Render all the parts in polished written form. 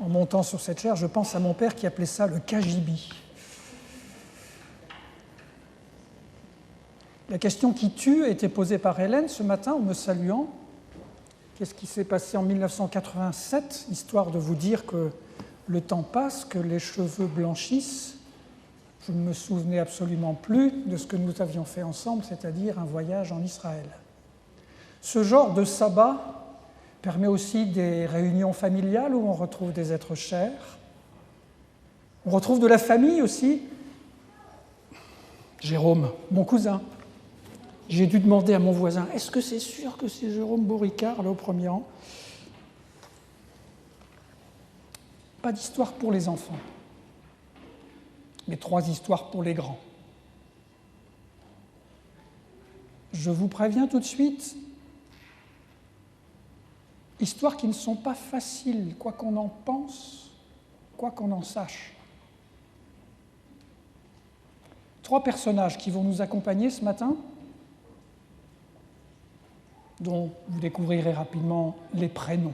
En montant sur cette chaire, je pense à mon père qui appelait ça le cagibi. La question qui tue a été posée par Hélène ce matin en me saluant. Qu'est-ce qui s'est passé en 1987, histoire de vous dire que le temps passe, que les cheveux blanchissent. Je ne me souvenais absolument plus de ce que nous avions fait ensemble, c'est-à-dire un voyage en Israël. Ce genre de sabbat permet aussi des réunions familiales où on retrouve des êtres chers. On retrouve de la famille aussi. Jérôme, mon cousin. J'ai dû demander à mon voisin, est-ce que c'est sûr que c'est Jérôme Beauricard, là au premier rang? Pas d'histoire pour les enfants, mais 3 histoires pour les grands. Je vous préviens tout de suite, histoires qui ne sont pas faciles, quoi qu'on en pense, quoi qu'on en sache. 3 personnages qui vont nous accompagner ce matin, dont vous découvrirez rapidement les prénoms.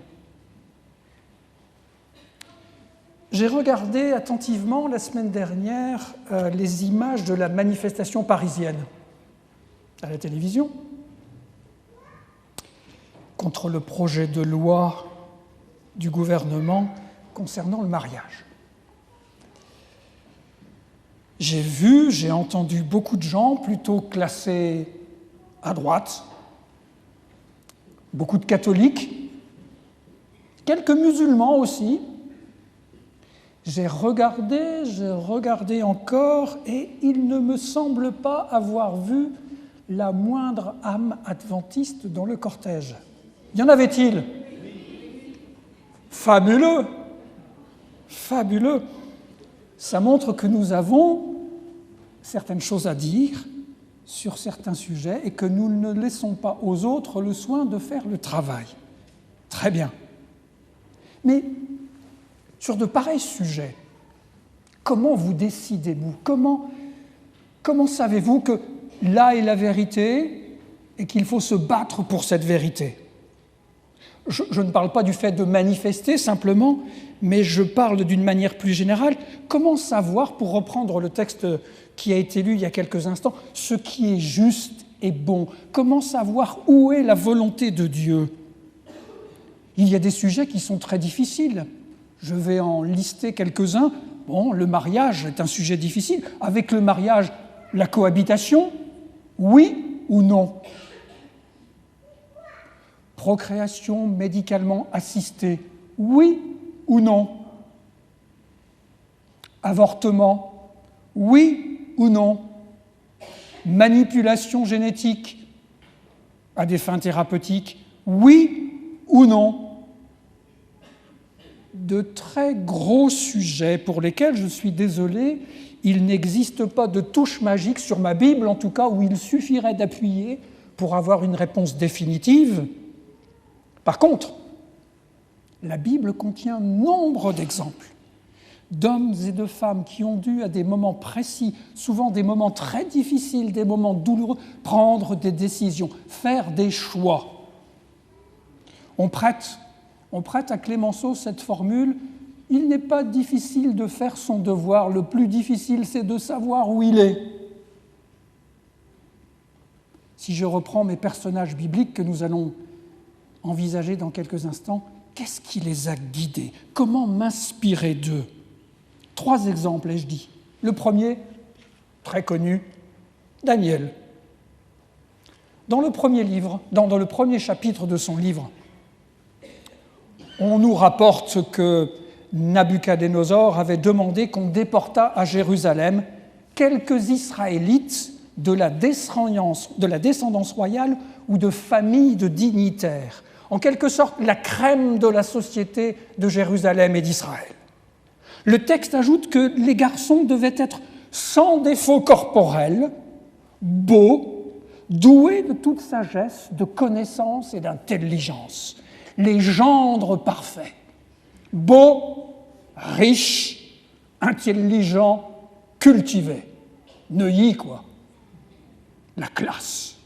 J'ai regardé attentivement la semaine dernière les images de la manifestation parisienne à la télévision contre le projet de loi du gouvernement concernant le mariage. J'ai entendu beaucoup de gens plutôt classés à droite, beaucoup de catholiques, quelques musulmans aussi. J'ai regardé encore, et il ne me semble pas avoir vu la moindre âme adventiste dans le cortège. Y en avait-il? Fabuleux! Fabuleux! Ça montre que nous avons certaines choses à dire sur certains sujets et que nous ne laissons pas aux autres le soin de faire le travail. Très bien. Mais sur de pareils sujets, comment vous décidez-vous? Comment savez-vous que là est la vérité et qu'il faut se battre pour cette vérité? Je ne parle pas du fait de manifester simplement, mais je parle d'une manière plus générale. Comment savoir, pour reprendre le texte qui a été lu il y a quelques instants, ce qui est juste et bon? Comment savoir où est la volonté de Dieu? Il y a des sujets qui sont très difficiles. Je vais en lister quelques-uns. Bon, le mariage est un sujet difficile. Avec le mariage, la cohabitation, oui ou non? Procréation médicalement assistée, oui ou non? Avortement, oui ou non? Manipulation génétique à des fins thérapeutiques, oui ou non? De très gros sujets pour lesquels, je suis désolé, il n'existe pas de touche magique sur ma Bible, en tout cas où il suffirait d'appuyer pour avoir une réponse définitive. Par contre, la Bible contient nombre d'exemples d'hommes et de femmes qui ont dû, à des moments précis, souvent des moments très difficiles, des moments douloureux, prendre des décisions, faire des choix. On prête à Clémenceau cette formule « Il n'est pas difficile de faire son devoir, le plus difficile c'est de savoir où il est ». Si je reprends mes personnages bibliques que nous allons envisager dans quelques instants, qu'est-ce qui les a guidés? Comment m'inspirer d'eux? 3 exemples, ai-je dit. Le premier, très connu, Daniel. Dans le premier chapitre de son livre, on nous rapporte que Nabuchodonosor avait demandé qu'on déportât à Jérusalem quelques Israélites de la descendance royale ou de familles de dignitaires, en quelque sorte la crème de la société de Jérusalem et d'Israël. Le texte ajoute que les garçons devaient être sans défaut corporel, beaux, doués de toute sagesse, de connaissance et d'intelligence, les gendres parfaits, beaux, riches, intelligents, cultivés. Neuilly, quoi. La classe.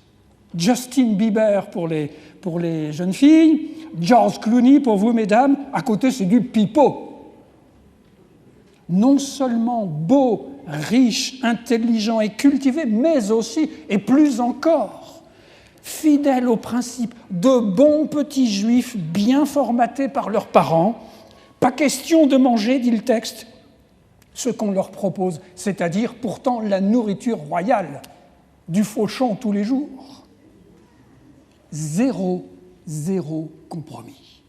Justin Bieber pour les jeunes filles, George Clooney pour vous, mesdames. À côté, c'est du pipeau. non seulement beau, riche, intelligent et cultivé, mais aussi, et plus encore, fidèles aux principes de bons petits juifs bien formatés par leurs parents. Pas question de manger, dit le texte, ce qu'on leur propose, c'est-à-dire pourtant la nourriture royale, du fauchon tous les jours. Zéro compromis.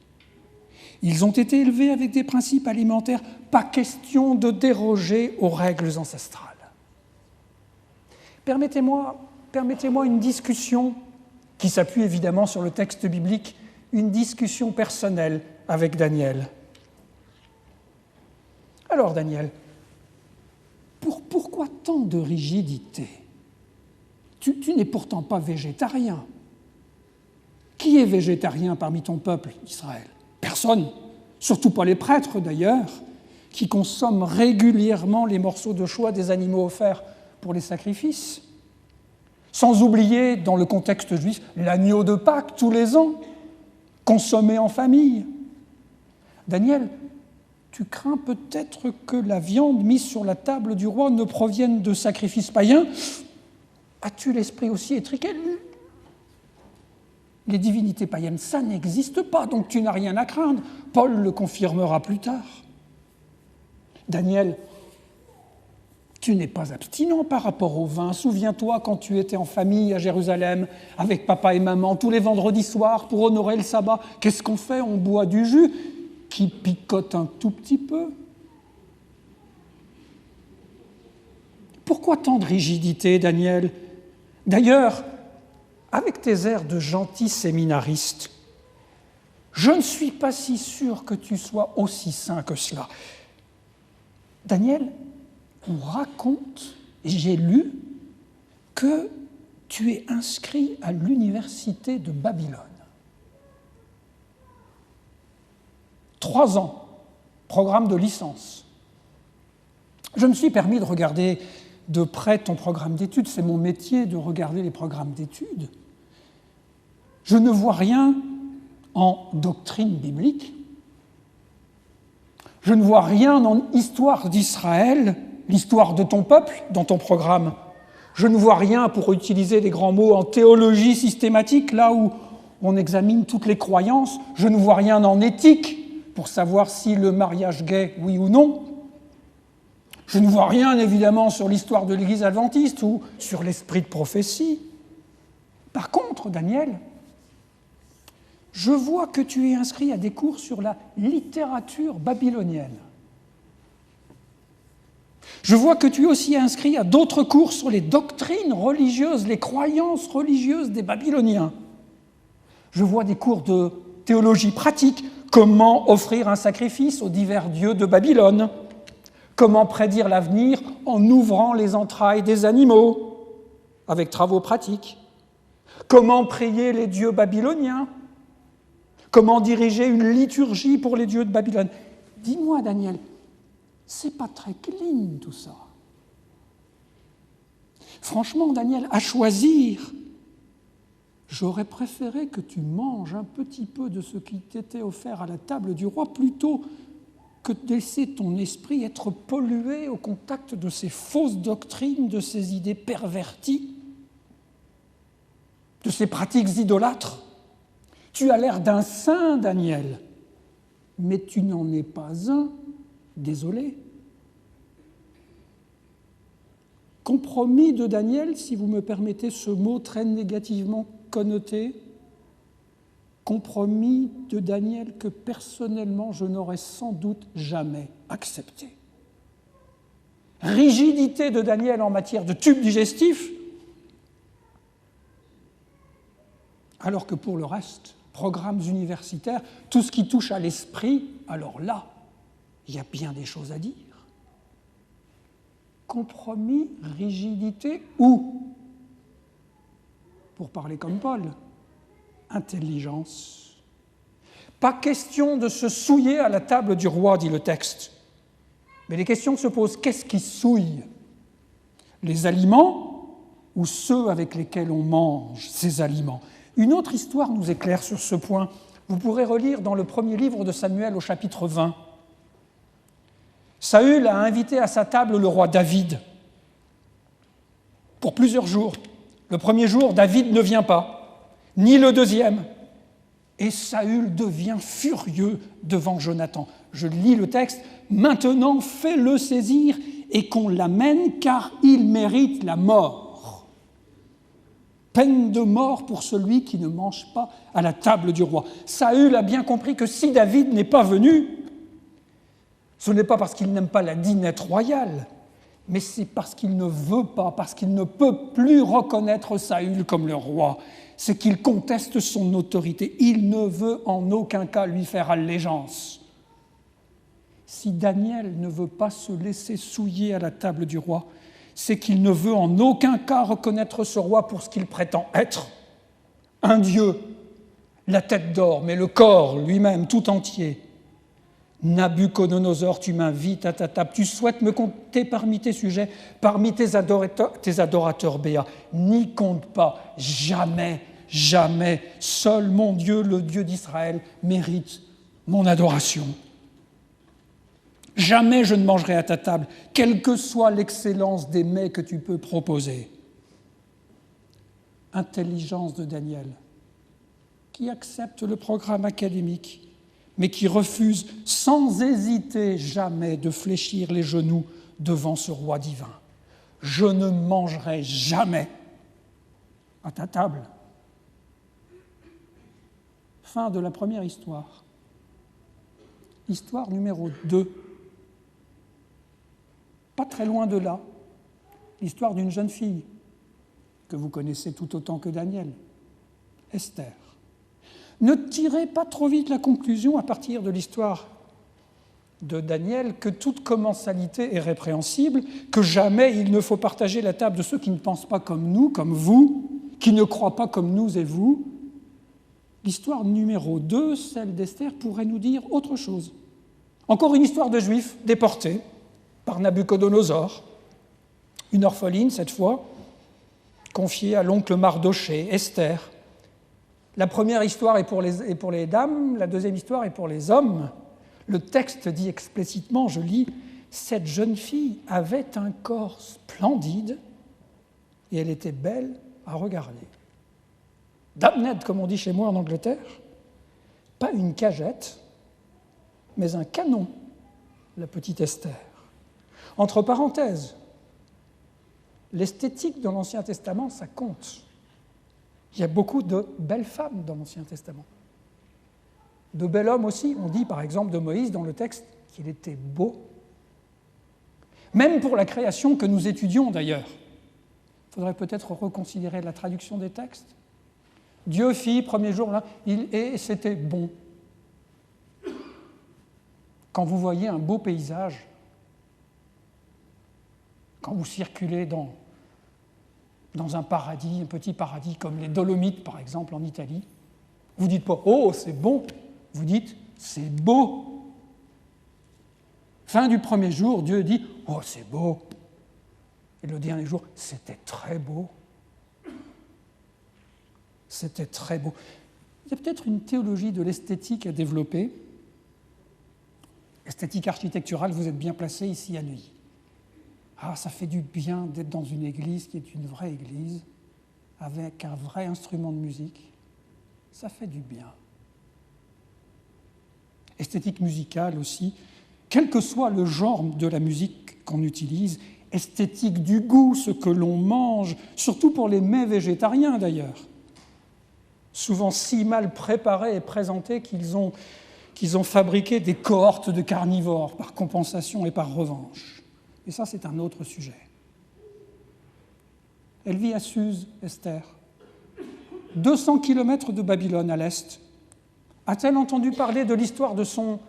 Ils ont été élevés avec des principes alimentaires, pas question de déroger aux règles ancestrales. Permettez-moi une discussion qui s'appuie évidemment sur le texte biblique, une discussion personnelle avec Daniel. Alors Daniel, pourquoi tant de rigidité ? Tu n'es pourtant pas végétarien. Qui est végétarien parmi ton peuple, Israël ? Personne, surtout pas les prêtres d'ailleurs, qui consomment régulièrement les morceaux de choix des animaux offerts pour les sacrifices. Sans oublier, dans le contexte juif, l'agneau de Pâques tous les ans, consommé en famille. Daniel, tu crains peut-être que la viande mise sur la table du roi ne provienne de sacrifices païens ? As-tu l'esprit aussi étriqué ? Les divinités païennes, ça n'existe pas, donc tu n'as rien à craindre. Paul le confirmera plus tard. Daniel, tu n'es pas abstinent par rapport au vin. Souviens-toi quand tu étais en famille à Jérusalem, avec papa et maman, tous les vendredis soirs, pour honorer le sabbat. Qu'est-ce qu'on fait ? On boit du jus qui picote un tout petit peu. Pourquoi tant de rigidité, Daniel ? D'ailleurs, avec tes airs de gentil séminariste, je ne suis pas si sûr que tu sois aussi saint que cela. Daniel, on raconte, j'ai lu, que tu es inscrit à l'université de Babylone. 3 ans, programme de licence. Je me suis permis de regarder de près ton programme d'études, c'est mon métier de regarder les programmes d'études. Je ne vois rien en doctrine biblique, je ne vois rien en histoire d'Israël, l'histoire de ton peuple dans ton programme. Je ne vois rien, pour utiliser les grands mots, en théologie systématique, là où on examine toutes les croyances. Je ne vois rien en éthique, pour savoir si le mariage gay, oui ou non. Je ne vois rien, évidemment, sur l'histoire de l'Église adventiste ou sur l'esprit de prophétie. Par contre, Daniel, je vois que tu es inscrit à des cours sur la littérature babylonienne. Je vois que tu es aussi inscrit à d'autres cours sur les doctrines religieuses, les croyances religieuses des Babyloniens. Je vois des cours de théologie pratique, comment offrir un sacrifice aux divers dieux de Babylone, comment prédire l'avenir en ouvrant les entrailles des animaux, avec travaux pratiques, comment prier les dieux babyloniens, comment diriger une liturgie pour les dieux de Babylone. Dis-moi, Daniel, c'est pas très clean tout ça. Franchement, Daniel, à choisir, j'aurais préféré que tu manges un petit peu de ce qui t'était offert à la table du roi plutôt que de laisser ton esprit être pollué au contact de ces fausses doctrines, de ces idées perverties, de ces pratiques idolâtres. Tu as l'air d'un saint, Daniel, mais tu n'en es pas un, désolé. Compromis de Daniel, si vous me permettez ce mot très négativement connoté, compromis de Daniel que personnellement je n'aurais sans doute jamais accepté. Rigidité de Daniel en matière de tube digestif, alors que pour le reste, programmes universitaires, tout ce qui touche à l'esprit, alors là, il y a bien des choses à dire. Compromis, rigidité ou, pour parler comme Paul, intelligence. Pas question de se souiller à la table du roi, dit le texte. Mais les questions se posent, qu'est-ce qui souille ? Les aliments ou ceux avec lesquels on mange ces aliments ? Une autre histoire nous éclaire sur ce point. Vous pourrez relire dans le premier livre de Samuel au chapitre 20. Saül a invité à sa table le roi David pour plusieurs jours. Le premier jour, David ne vient pas, ni le deuxième. Et Saül devient furieux devant Jonathan. Je lis le texte. « Maintenant, fais-le saisir et qu'on l'amène, car il mérite la mort. Peine de mort pour celui qui ne mange pas à la table du roi. » Saül a bien compris que si David n'est pas venu, ce n'est pas parce qu'il n'aime pas la dînette royale, mais c'est parce qu'il ne veut pas, parce qu'il ne peut plus reconnaître Saül comme le roi. C'est qu'il conteste son autorité. Il ne veut en aucun cas lui faire allégeance. Si Daniel ne veut pas se laisser souiller à la table du roi, c'est qu'il ne veut en aucun cas reconnaître ce roi pour ce qu'il prétend être, un dieu, la tête d'or, mais le corps lui-même tout entier. Nabuchodonosor, tu m'invites à ta table, tu souhaites me compter parmi tes sujets, parmi tes adorateurs béats. N'y compte pas, jamais, jamais, seul mon Dieu, le Dieu d'Israël, mérite mon adoration. Jamais je ne mangerai à ta table, quelle que soit l'excellence des mets que tu peux proposer. Intelligence de Daniel, qui accepte le programme académique, mais qui refuse sans hésiter jamais de fléchir les genoux devant ce roi divin. Je ne mangerai jamais à ta table. Fin de la première histoire. Histoire numéro 2. Pas très loin de là, l'histoire d'une jeune fille que vous connaissez tout autant que Daniel, Esther. Ne tirez pas trop vite la conclusion à partir de l'histoire de Daniel que toute commensalité est répréhensible, que jamais il ne faut partager la table de ceux qui ne pensent pas comme nous, comme vous, qui ne croient pas comme nous et vous. L'histoire numéro 2, celle d'Esther, pourrait nous dire autre chose. Encore une histoire de Juifs déportés par Nabuchodonosor, une orpheline cette fois, confiée à l'oncle Mardochée, Esther. La première histoire est pour les dames, la deuxième histoire est pour les hommes. Le texte dit explicitement, je lis, « Cette jeune fille avait un corps splendide et elle était belle à regarder. » Damned, comme on dit chez moi en Angleterre, pas une cagette, mais un canon, la petite Esther. Entre parenthèses, l'esthétique dans l'Ancien Testament, ça compte. Il y a beaucoup de belles femmes dans l'Ancien Testament. De bel homme aussi, on dit par exemple de Moïse dans le texte qu'il était beau. Même pour la création que nous étudions d'ailleurs. Il faudrait peut-être reconsidérer la traduction des textes. Dieu fit, premier jour, là, et c'était bon. Quand vous voyez un beau paysage, quand vous circulez dans un paradis, un petit paradis comme les Dolomites par exemple en Italie, vous ne dites pas « Oh, c'est bon », vous dites « C'est beau ». Fin du premier jour, Dieu dit « Oh, c'est beau ». Et le dernier jour, c'était très beau. C'était très beau. Il y a peut-être une théologie de l'esthétique à développer. Esthétique architecturale, vous êtes bien placé ici à Neuilly. Ah, ça fait du bien d'être dans une église qui est une vraie église, avec un vrai instrument de musique. Ça fait du bien. Esthétique musicale aussi, quel que soit le genre de la musique qu'on utilise, esthétique du goût, ce que l'on mange, surtout pour les mets végétariens d'ailleurs, souvent si mal préparés et présentés qu'ils ont fabriqué des cohortes de carnivores par compensation et par revanche. Et ça, c'est un autre sujet. Elle vit à Suse, Esther, 200 kilomètres de Babylone à l'est. A-t-elle entendu parler de l'histoire de son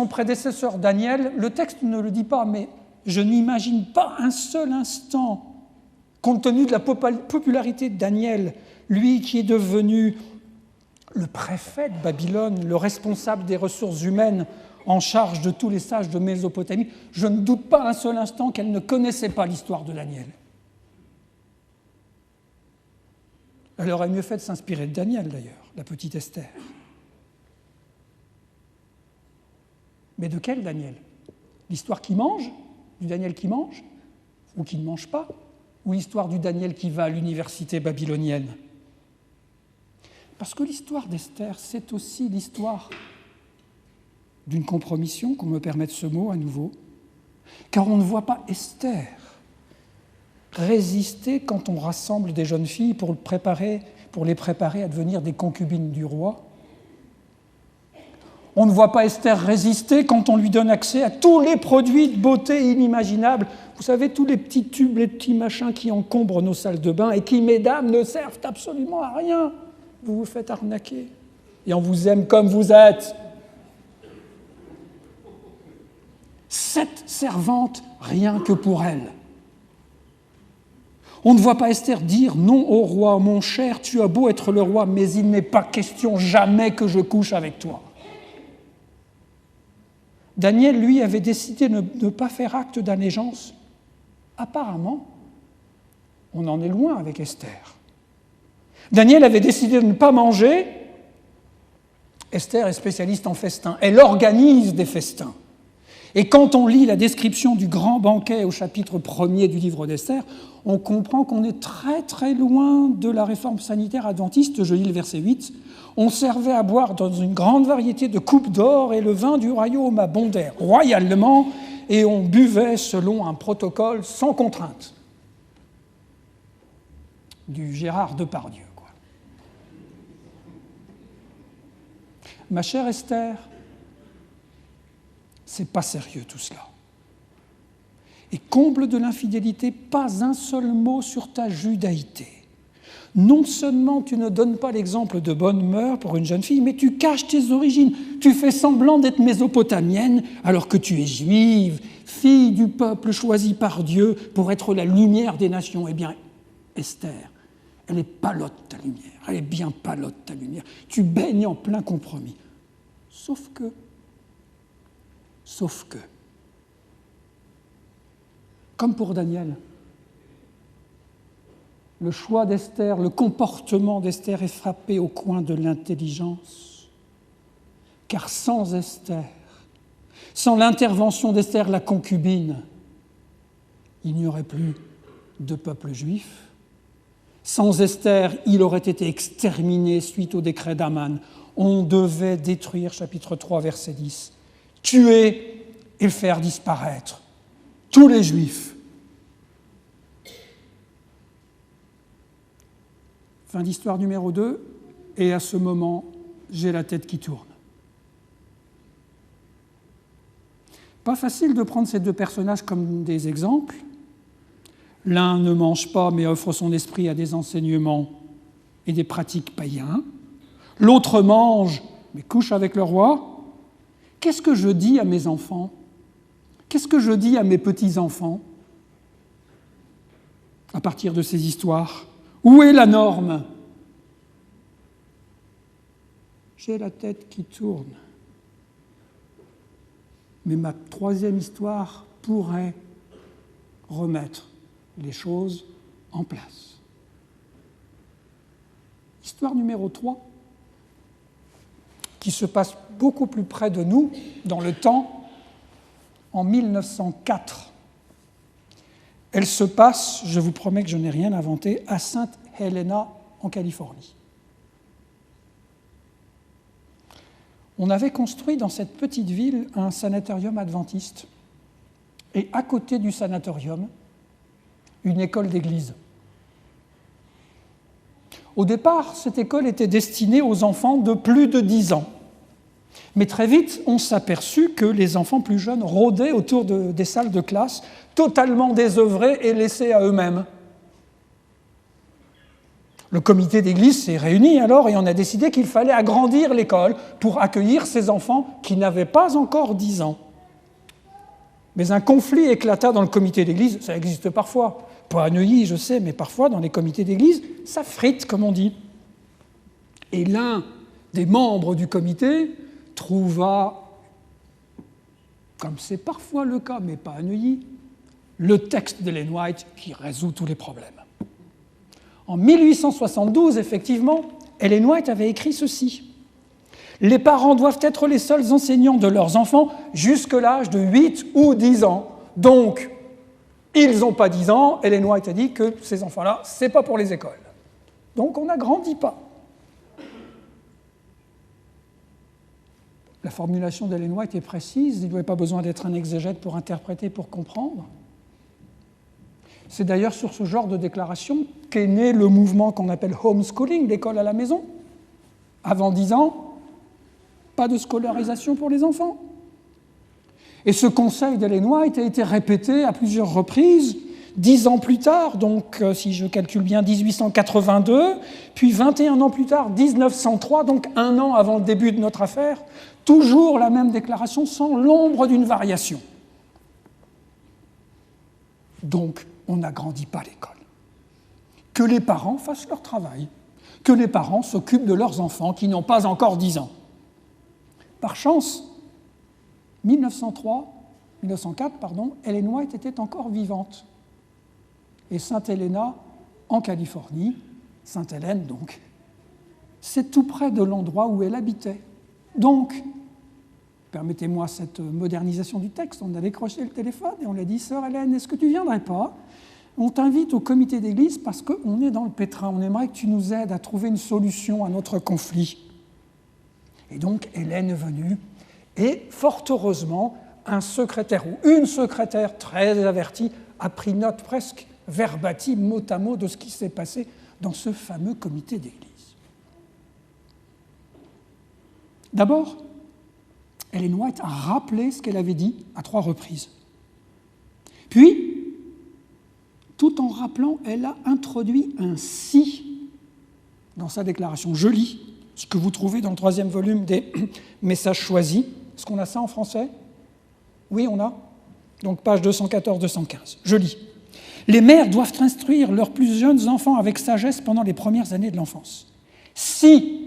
prédécesseur Daniel ? Le texte ne le dit pas, mais je n'imagine pas un seul instant, compte tenu de la popularité de Daniel, lui qui est devenu le préfet de Babylone, le responsable des ressources humaines en charge de tous les sages de Mésopotamie, je ne doute pas un seul instant qu'elle ne connaissait pas l'histoire de Daniel. Elle aurait mieux fait de s'inspirer de Daniel, d'ailleurs, la petite Esther. Mais de quel Daniel ? L'histoire qui mange, du Daniel qui mange, ou qui ne mange pas, ou l'histoire du Daniel qui va à l'université babylonienne? Parce que l'histoire d'Esther, c'est aussi l'histoire d'une compromission, qu'on me permette ce mot à nouveau, car on ne voit pas Esther résister quand on rassemble des jeunes filles pour les préparer à devenir des concubines du roi. On ne voit pas Esther résister quand on lui donne accès à tous les produits de beauté inimaginables. Vous savez, tous les petits tubes, les petits machins qui encombrent nos salles de bain et qui, mesdames, ne servent absolument à rien. Vous vous faites arnaquer. Et on vous aime comme vous êtes. 7 servantes, rien que pour elle. On ne voit pas Esther dire « Non au roi, mon cher, tu as beau être le roi, mais il n'est pas question jamais que je couche avec toi. » Daniel, lui, avait décidé de ne pas faire acte d'allégeance. Apparemment, on en est loin avec Esther. Daniel avait décidé de ne pas manger. Esther est spécialiste en festins. Elle organise des festins. Et quand on lit la description du grand banquet au chapitre 1er du livre d'Esther, on comprend qu'on est très très loin de la réforme sanitaire adventiste. Je lis le verset 8. On servait à boire dans une grande variété de coupes d'or et le vin du royaume abondait royalement et on buvait selon un protocole sans contrainte. Du Gérard Depardieu, quoi. Ma chère Esther, c'est pas sérieux tout cela. Et comble de l'infidélité, pas un seul mot sur ta judaïté. Non seulement tu ne donnes pas l'exemple de bonne mœurs pour une jeune fille, mais tu caches tes origines. Tu fais semblant d'être mésopotamienne alors que tu es juive, fille du peuple choisi par Dieu pour être la lumière des nations. Eh bien, Esther, elle est palote ta lumière, elle est bien palote ta lumière. Tu baignes en plein compromis. Sauf que, comme pour Daniel, le choix d'Esther, le comportement d'Esther est frappé au coin de l'intelligence. Car sans Esther, sans l'intervention d'Esther, la concubine, il n'y aurait plus de peuple juif. Sans Esther, il aurait été exterminé suite au décret d'Aman. On devait détruire, chapitre 3, verset 10, tuer et faire disparaître tous les Juifs. Fin d'histoire numéro 2, et à ce moment, j'ai la tête qui tourne. Pas facile de prendre ces deux personnages comme des exemples. L'un ne mange pas, mais offre son esprit à des enseignements et des pratiques païens. L'autre mange, mais couche avec le roi. Qu'est-ce que je dis à mes enfants ? Qu'est-ce que je dis à mes petits-enfants à partir de ces histoires ? Où est la norme ? J'ai la tête qui tourne. Mais ma troisième histoire pourrait remettre les choses en place. Histoire numéro 3, qui se passe beaucoup plus près de nous, dans le temps, en 1904. Elle se passe, je vous promets que je n'ai rien inventé, à Sainte Helena, en Californie. On avait construit dans cette petite ville un sanatorium adventiste, et à côté du sanatorium, une école d'église. Au départ, cette école était destinée aux enfants de plus de 10 ans. Mais très vite, on s'aperçut que les enfants plus jeunes rôdaient autour des salles de classe, totalement désœuvrés et laissés à eux-mêmes. Le comité d'église s'est réuni alors et on a décidé qu'il fallait agrandir l'école pour accueillir ces enfants qui n'avaient pas encore 10 ans. Mais un conflit éclata dans le comité d'église, ça existe parfois. Pas à Neuilly, je sais, mais parfois dans les comités d'église, ça frite, comme on dit. Et l'un des membres du comité trouva, comme c'est parfois le cas, mais pas à Neuilly, le texte d'Ellen White qui résout tous les problèmes. En 1872, effectivement, Ellen White avait écrit ceci. Les parents doivent être les seuls enseignants de leurs enfants jusqu'à l'âge de 8 ou 10 ans. Donc, ils n'ont pas 10 ans, Ellen White a dit que ces enfants-là, ce n'est pas pour les écoles. Donc, on n'agrandit pas. La formulation d'Ellen White est précise, il n'y avait pas besoin d'être un exégète pour interpréter, pour comprendre. C'est d'ailleurs sur ce genre de déclaration qu'est né le mouvement qu'on appelle homeschooling, l'école à la maison. Avant 10 ans, pas de scolarisation pour les enfants. Et ce conseil d'Ellen White a été répété à plusieurs reprises, 10 ans plus tard, donc si je calcule bien 1882, puis 21 ans plus tard, 1903, donc un an avant le début de notre affaire, toujours la même déclaration sans l'ombre d'une variation. Donc, on n'agrandit pas l'école. Que les parents fassent leur travail, que les parents s'occupent de leurs enfants qui n'ont pas encore 10 ans. Par chance, 1904, Ellen White était encore vivante. Et Sainte-Helena, en Californie, Sainte-Hélène donc, c'est tout près de l'endroit où elle habitait. Donc, permettez-moi cette modernisation du texte, on a décroché le téléphone et on lui a dit « Sœur Hélène, est-ce que tu ne viendrais pas ? On t'invite au comité d'église parce qu'on est dans le pétrin, on aimerait que tu nous aides à trouver une solution à notre conflit. » Et donc, Hélène est venue et, fort heureusement, un secrétaire ou une secrétaire très avertie a pris note presque verbatim, mot à mot, de ce qui s'est passé dans ce fameux comité d'église. D'abord, Ellen White a rappelé ce qu'elle avait dit à 3 reprises. Puis, tout en rappelant, elle a introduit un « si » dans sa déclaration. Je lis ce que vous trouvez dans le 3e volume des Messages choisis. Est-ce qu'on a ça en français ? Oui, on a. Donc, page 214-215. Je lis. « Les mères doivent instruire leurs plus jeunes enfants avec sagesse pendant les premières années de l'enfance. Si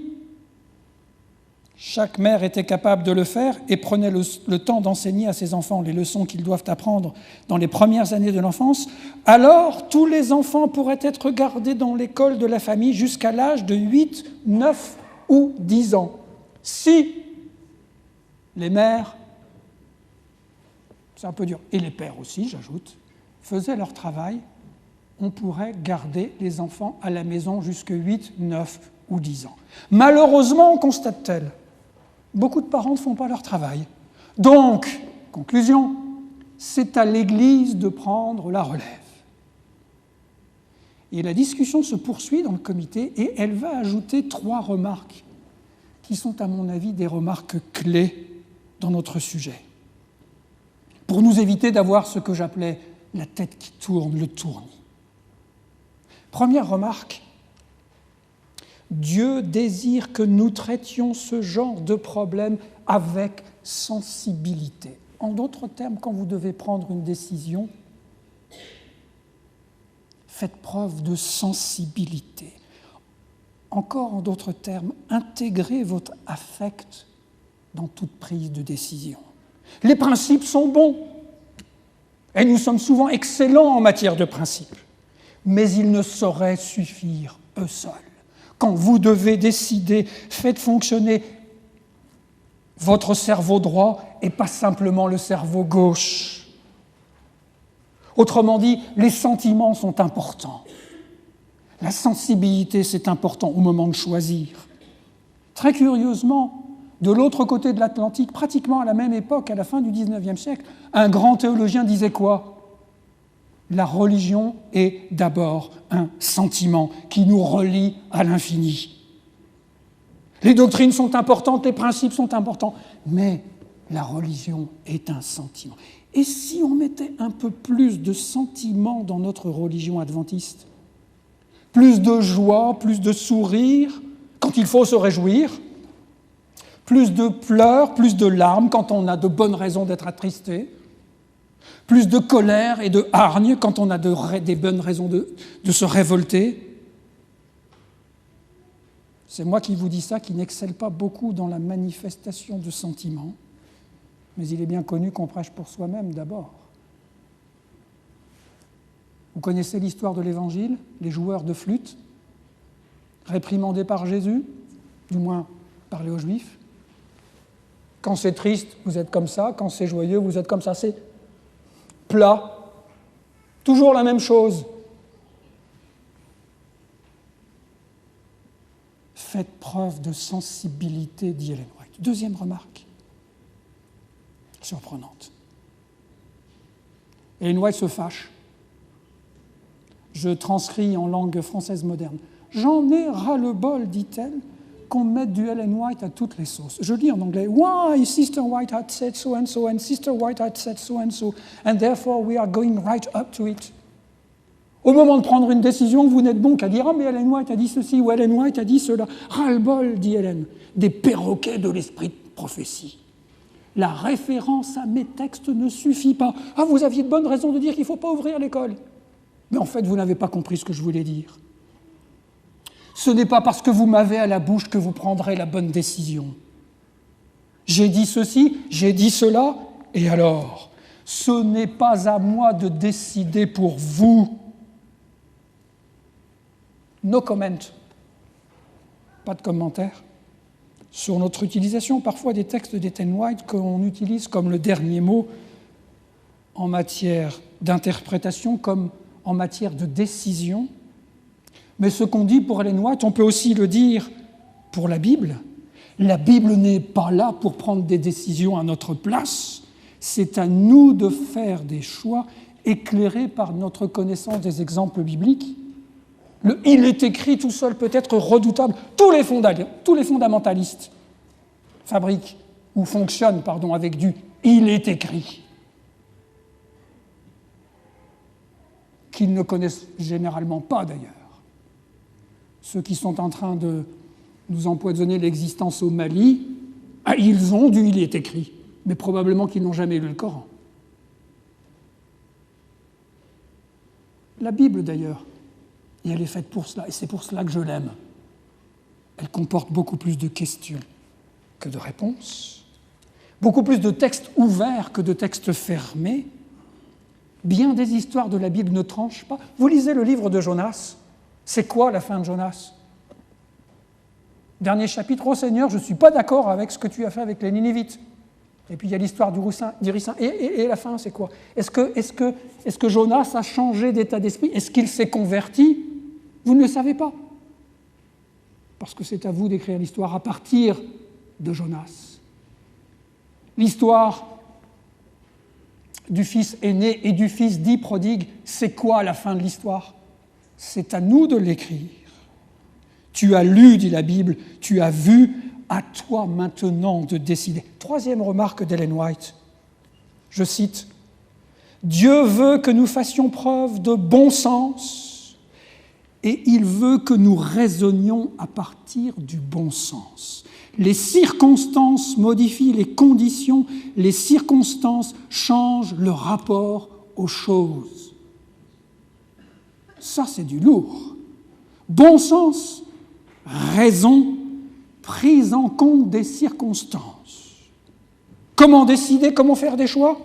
chaque mère était capable de le faire et prenait le temps d'enseigner à ses enfants les leçons qu'ils doivent apprendre dans les premières années de l'enfance, alors tous les enfants pourraient être gardés dans l'école de la famille jusqu'à l'âge de 8, 9 ou 10 ans. Si les mères, c'est un peu dur, et les pères aussi, j'ajoute, faisaient leur travail, on pourrait garder les enfants à la maison jusqu'à 8, 9 ou 10 ans. Malheureusement, constate-t-elle, beaucoup de parents ne font pas leur travail. Donc, conclusion, c'est à l'Église de prendre la relève. Et la discussion se poursuit dans le comité et elle va ajouter 3 remarques qui sont, à mon avis, des remarques clés dans notre sujet. Pour nous éviter d'avoir ce que j'appelais la tête qui tourne, le tournis. Première remarque, Dieu désire que nous traitions ce genre de problème avec sensibilité. En d'autres termes, quand vous devez prendre une décision, faites preuve de sensibilité. Encore en d'autres termes, intégrez votre affect dans toute prise de décision. Les principes sont bons, et nous sommes souvent excellents en matière de principes, mais ils ne sauraient suffire eux seuls. Quand vous devez décider, faites fonctionner votre cerveau droit et pas simplement le cerveau gauche. Autrement dit, les sentiments sont importants. La sensibilité, c'est important au moment de choisir. Très curieusement, de l'autre côté de l'Atlantique, pratiquement à la même époque, à la fin du XIXe siècle, un grand théologien disait quoi ? La religion est d'abord un sentiment qui nous relie à l'infini. Les doctrines sont importantes, les principes sont importants, mais la religion est un sentiment. Et si on mettait un peu plus de sentiments dans notre religion adventiste ? Plus de joie, plus de sourire, quand il faut se réjouir, plus de pleurs, plus de larmes quand on a de bonnes raisons d'être attristé, plus de colère et de hargne quand on a des bonnes raisons de se révolter. C'est moi qui vous dis ça, qui n'excelle pas beaucoup dans la manifestation de sentiments, mais il est bien connu qu'on prêche pour soi-même d'abord. Vous connaissez l'histoire de l'Évangile, les joueurs de flûte, réprimandés par Jésus, du moins parlés aux Juifs. Quand c'est triste, vous êtes comme ça. Quand c'est joyeux, vous êtes comme ça. C'est plat. Toujours la même chose. Faites preuve de sensibilité, dit Ellen White. Deuxième remarque, surprenante. Ellen White se fâche. Je transcris en langue française moderne. J'en ai ras-le-bol, dit-elle, qu'on mette du Ellen White à toutes les sauces. Je lis en anglais. Why Sister White had said so and so, and Sister White had said so, and therefore we are going right up to it. Au moment de prendre une décision, vous n'êtes bon qu'à dire « Ah, mais Ellen White a dit ceci » ou « Ellen White a dit cela ». Ras-le-bol, dit Ellen, des perroquets de l'esprit de prophétie. La référence à mes textes ne suffit pas. Ah, vous aviez de bonnes raisons de dire qu'il ne faut pas ouvrir l'école. Mais en fait, vous n'avez pas compris ce que je voulais dire. Ce n'est pas parce que vous m'avez à la bouche que vous prendrez la bonne décision. J'ai dit ceci, j'ai dit cela, et alors, ce n'est pas à moi de décider pour vous. No comment. Pas de commentaire sur notre utilisation parfois des textes d'Ellen White qu'on utilise comme le dernier mot en matière d'interprétation, comme en matière de décision. Mais ce qu'on dit pour Ellen White, on peut aussi le dire pour la Bible. La Bible n'est pas là pour prendre des décisions à notre place. C'est à nous de faire des choix éclairés par notre connaissance des exemples bibliques. Le « il est écrit » tout seul peut être redoutable. Tous les fondamentalistes fabriquent ou fonctionnent avec du « il est écrit » qu'ils ne connaissent généralement pas d'ailleurs. Ceux qui sont en train de nous empoisonner l'existence au Mali, ils ont du « il est écrit », mais probablement qu'ils n'ont jamais lu le Coran. La Bible d'ailleurs, et elle est faite pour cela, et c'est pour cela que je l'aime. Elle comporte beaucoup plus de questions que de réponses, beaucoup plus de textes ouverts que de textes fermés. Bien des histoires de la Bible ne tranchent pas. Vous lisez le livre de Jonas. C'est quoi la fin de Jonas ? Dernier chapitre, « Oh Seigneur, je ne suis pas d'accord avec ce que tu as fait avec les Ninivites. » Et puis il y a l'histoire du ricin. Et la fin, c'est quoi ? Est-ce que Jonas a changé d'état d'esprit ? Est-ce qu'il s'est converti ? Vous ne le savez pas. Parce que c'est à vous d'écrire l'histoire à partir de Jonas. L'histoire du fils aîné et du fils dit prodigue, c'est quoi la fin de l'histoire ? C'est à nous de l'écrire. Tu as lu, dit la Bible, tu as vu, à toi maintenant de décider. Troisième remarque d'Ellen White, je cite, « Dieu veut que nous fassions preuve de bon sens et il veut que nous raisonnions à partir du bon sens. Les circonstances modifient les conditions, les circonstances changent le rapport aux choses. » Ça, c'est du lourd. Bon sens, raison, prise en compte des circonstances. Comment décider, comment faire des choix ?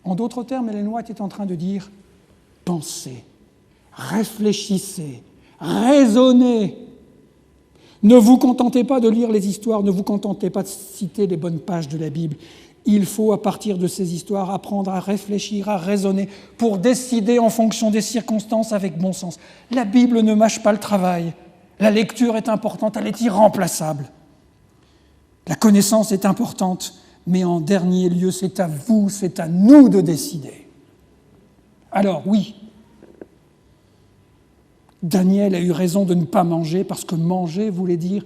En d'autres termes, Ellen White est en train de dire « pensez, réfléchissez, raisonnez. Ne vous contentez pas de lire les histoires, ne vous contentez pas de citer les bonnes pages de la Bible. Il faut, à partir de ces histoires, apprendre à réfléchir, à raisonner, pour décider en fonction des circonstances avec bon sens. La Bible ne mâche pas le travail. La lecture est importante, elle est irremplaçable. La connaissance est importante, mais en dernier lieu, c'est à vous, c'est à nous de décider. Alors oui, Daniel a eu raison de ne pas manger, parce que manger voulait dire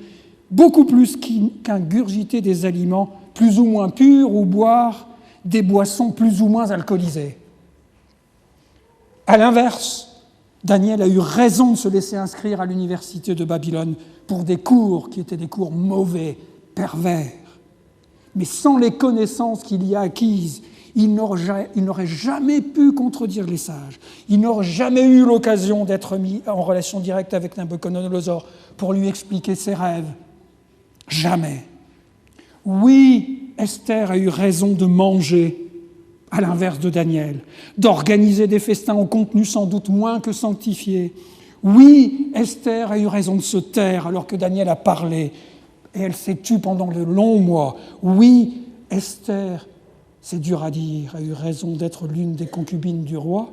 beaucoup plus qu'ingurgiter des aliments plus ou moins purs ou boire des boissons plus ou moins alcoolisées. À l'inverse, Daniel a eu raison de se laisser inscrire à l'université de Babylone pour des cours qui étaient des cours mauvais, pervers. Mais sans les connaissances qu'il y a acquises, il n'aurait jamais pu contredire les sages. Il n'aurait jamais eu l'occasion d'être mis en relation directe avec Nabuchodonosor pour lui expliquer ses rêves. Jamais. Oui, Esther a eu raison de manger, à l'inverse de Daniel, d'organiser des festins au contenu sans doute moins que sanctifié. Oui, Esther a eu raison de se taire alors que Daniel a parlé, et elle s'est tue pendant de longs mois. Oui, Esther, c'est dur à dire, a eu raison d'être l'une des concubines du roi.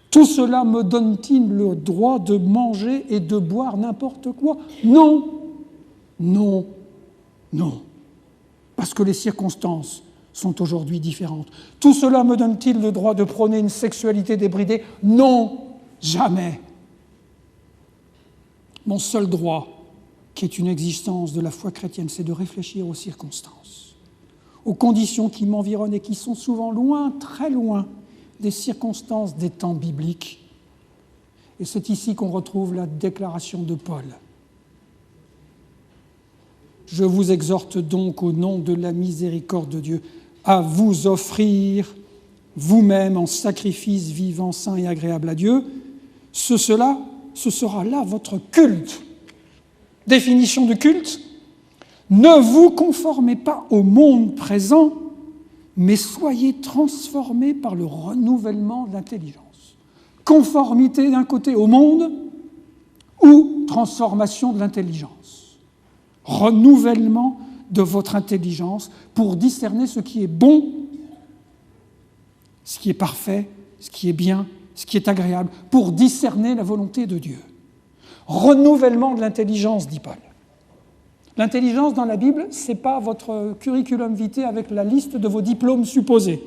Tout cela me donne-t-il le droit de manger et de boire n'importe quoi? Non, non, non, parce que les circonstances sont aujourd'hui différentes. Tout cela me donne-t-il le droit de prôner une sexualité débridée? Non, jamais. Mon seul droit, qui est une existence de la foi chrétienne, c'est de réfléchir aux circonstances, aux conditions qui m'environnent et qui sont souvent loin, très loin, des circonstances des temps bibliques. Et c'est ici qu'on retrouve la déclaration de Paul. Je vous exhorte donc au nom de la miséricorde de Dieu à vous offrir vous-même en sacrifice vivant, saint et agréable à Dieu. Ce sera là votre culte. Définition de culte: ne vous conformez pas au monde présent, mais soyez transformés par le renouvellement de l'intelligence. Conformité d'un côté au monde ou transformation de l'intelligence. Renouvellement de votre intelligence pour discerner ce qui est bon, ce qui est parfait, ce qui est bien, ce qui est agréable, pour discerner la volonté de Dieu. Renouvellement de l'intelligence, dit Paul. L'intelligence dans la Bible, ce n'est pas votre curriculum vitae avec la liste de vos diplômes supposés.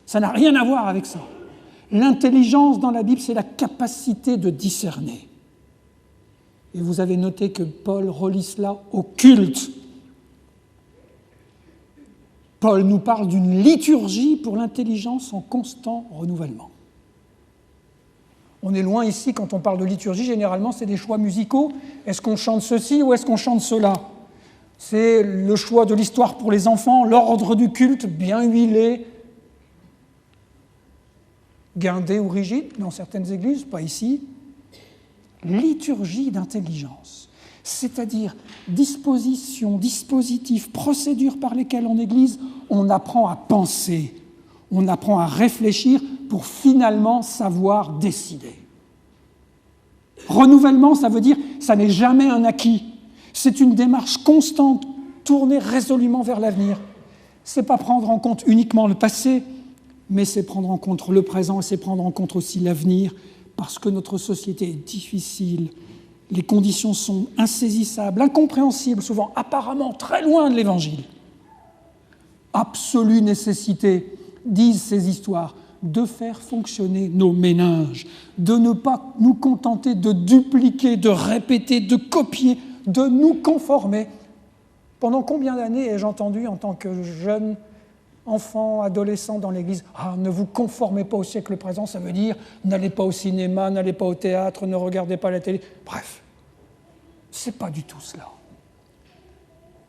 Ça n'a rien à voir avec ça. L'intelligence dans la Bible, c'est la capacité de discerner. Et vous avez noté que Paul relie cela au culte. Paul nous parle d'une liturgie pour l'intelligence en constant renouvellement. On est loin ici, quand on parle de liturgie, généralement c'est des choix musicaux. Est-ce qu'on chante ceci ou est-ce qu'on chante cela? C'est le choix de l'histoire pour les enfants, l'ordre du culte bien huilé, guindé ou rigide, dans certaines églises, pas ici. Liturgie d'intelligence, c'est-à-dire disposition, dispositif, procédure par lesquelles en Église on apprend à penser, on apprend à réfléchir pour finalement savoir décider. Renouvellement, ça veut dire ça n'est jamais un acquis. C'est une démarche constante, tournée résolument vers l'avenir. Ce n'est pas prendre en compte uniquement le passé, mais c'est prendre en compte le présent et c'est prendre en compte aussi l'avenir, parce que notre société est difficile, les conditions sont insaisissables, incompréhensibles, souvent apparemment très loin de l'Évangile. Absolue nécessité, disent ces histoires, de faire fonctionner nos méninges, de ne pas nous contenter de dupliquer, de répéter, de copier, de nous conformer. Pendant combien d'années ai-je entendu en tant que jeune enfant, adolescent dans l'Église, « Ah, ne vous conformez pas au siècle présent », ça veut dire « n'allez pas au cinéma, n'allez pas au théâtre, ne regardez pas la télé ». Bref, c'est pas du tout cela.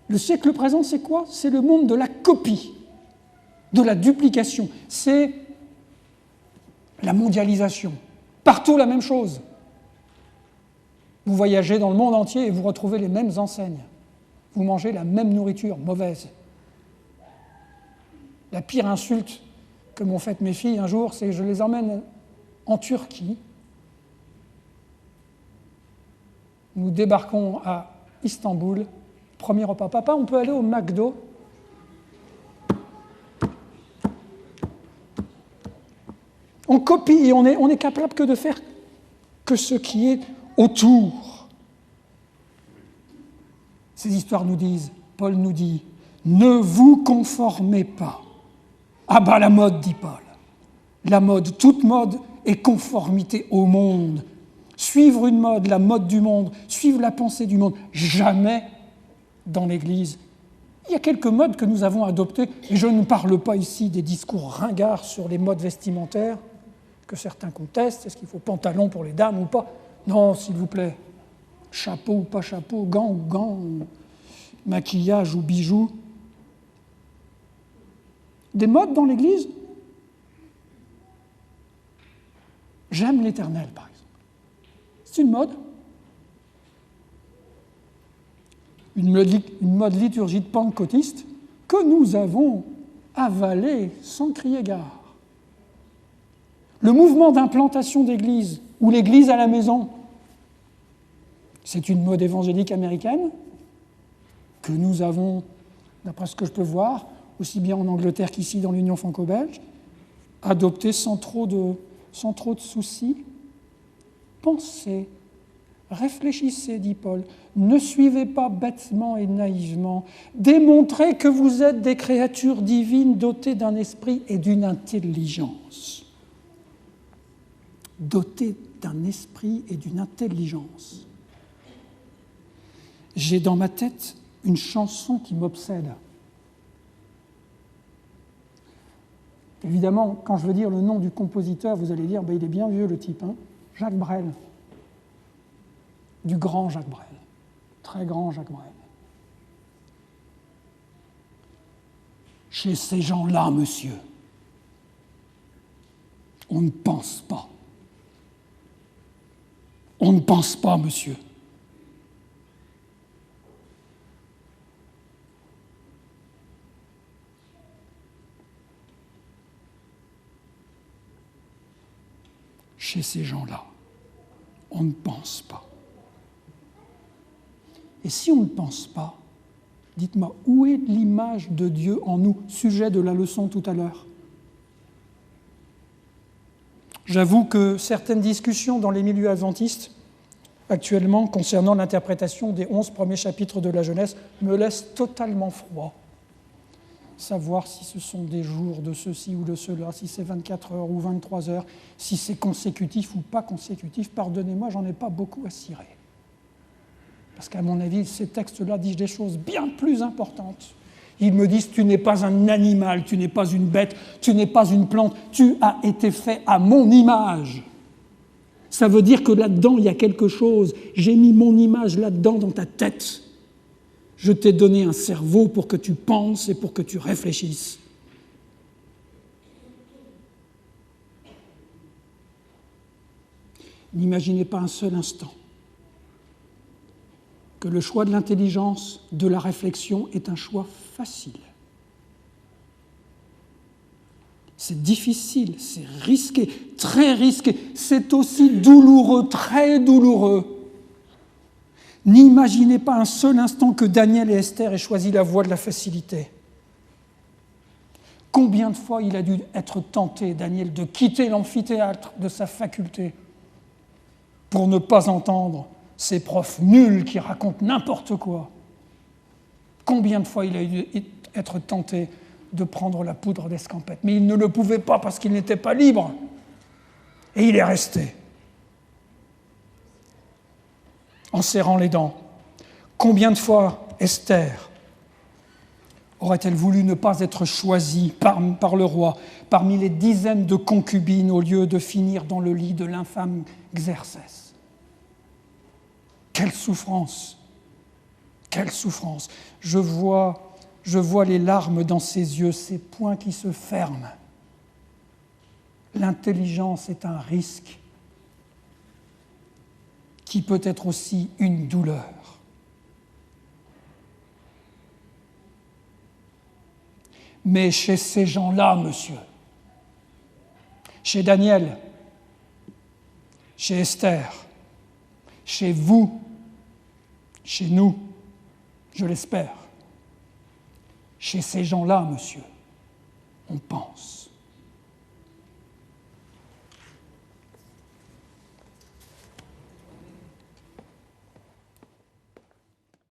Le siècle présent, c'est quoi? C'est le monde de la copie, de la duplication. C'est la mondialisation. Partout la même chose. Vous voyagez dans le monde entier et vous retrouvez les mêmes enseignes. Vous mangez la même nourriture, mauvaise. La pire insulte que m'ont faite mes filles un jour, c'est que je les emmène en Turquie. Nous débarquons à Istanbul. Premier repas. Papa, on peut aller au McDo? On copie et on est capable que de faire que ce qui est autour. Ces histoires nous disent, Paul nous dit, ne vous conformez pas. Ah bah la mode, dit Paul. La mode, toute mode est conformité au monde. Suivre une mode, la mode du monde, suivre la pensée du monde, jamais dans l'Église. Il y a quelques modes que nous avons adoptées, et je ne parle pas ici des discours ringards sur les modes vestimentaires, que certains contestent, est-ce qu'il faut pantalon pour les dames ou pas? Non, s'il vous plaît, chapeau ou pas chapeau, gants ou gants, maquillage ou bijoux. Des modes dans l'Église? J'aime l'Éternel, par exemple. C'est une mode. Une mode liturgie de pentecôtiste que nous avons avalée sans crier gare. Le mouvement d'implantation d'église, ou l'église à la maison, c'est une mode évangélique américaine. que nous avons, d'après ce que je peux voir, aussi bien en Angleterre qu'ici dans l'Union franco-belge, adopté sans trop de soucis. Pensez, réfléchissez, dit Paul, ne suivez pas bêtement et naïvement, démontrez que vous êtes des créatures divines dotées d'un esprit et d'une intelligence. Dotées d'un esprit et d'une intelligence. J'ai dans ma tête une chanson qui m'obsède. Évidemment, quand je veux dire le nom du compositeur, vous allez dire, il est bien vieux le type, hein, Jacques Brel. Du grand Jacques Brel. Très grand Jacques Brel. Chez ces gens-là, monsieur, on ne pense pas. On ne pense pas, monsieur. Chez ces gens-là, on ne pense pas. Et si on ne pense pas, dites-moi, où est l'image de Dieu en nous, sujet de la leçon tout à l'heure? J'avoue que certaines discussions dans les milieux adventistes, actuellement, concernant l'interprétation des 11 premiers chapitres de la Genèse, me laissent totalement froid. Savoir si ce sont des jours de ceci ou de cela, si c'est 24 heures ou 23 heures, si c'est consécutif ou pas consécutif, pardonnez-moi, j'en ai pas beaucoup à cirer. Parce qu'à mon avis, ces textes-là disent des choses bien plus importantes. Ils me disent, tu n'es pas un animal, tu n'es pas une bête, tu n'es pas une plante, tu as été fait à mon image. Ça veut dire que là-dedans, il y a quelque chose. J'ai mis mon image là-dedans dans ta tête. Je t'ai donné un cerveau pour que tu penses et pour que tu réfléchisses. N'imaginez pas un seul instant que le choix de l'intelligence, de la réflexion, est un choix facile. C'est difficile, c'est risqué, très risqué. C'est aussi douloureux, très douloureux. N'imaginez pas un seul instant que Daniel et Esther aient choisi la voie de la facilité. Combien de fois il a dû être tenté, Daniel, de quitter l'amphithéâtre de sa faculté pour ne pas entendre ces profs nuls qui racontent n'importe quoi. Combien de fois il a dû être tenté de prendre la poudre d'escampette, mais il ne le pouvait pas parce qu'il n'était pas libre. Et il est resté, en serrant les dents. Combien de fois Esther aurait-elle voulu ne pas être choisie par le roi parmi les dizaines de concubines au lieu de finir dans le lit de l'infâme Xerxès? Quelle souffrance! Quelle souffrance! Je vois les larmes dans ses yeux, ses poings qui se ferment. L'intelligence est un risque qui peut être aussi une douleur. Mais chez ces gens-là, monsieur, chez Daniel, chez Esther, chez vous, chez nous, je l'espère, chez ces gens-là, monsieur, on pense.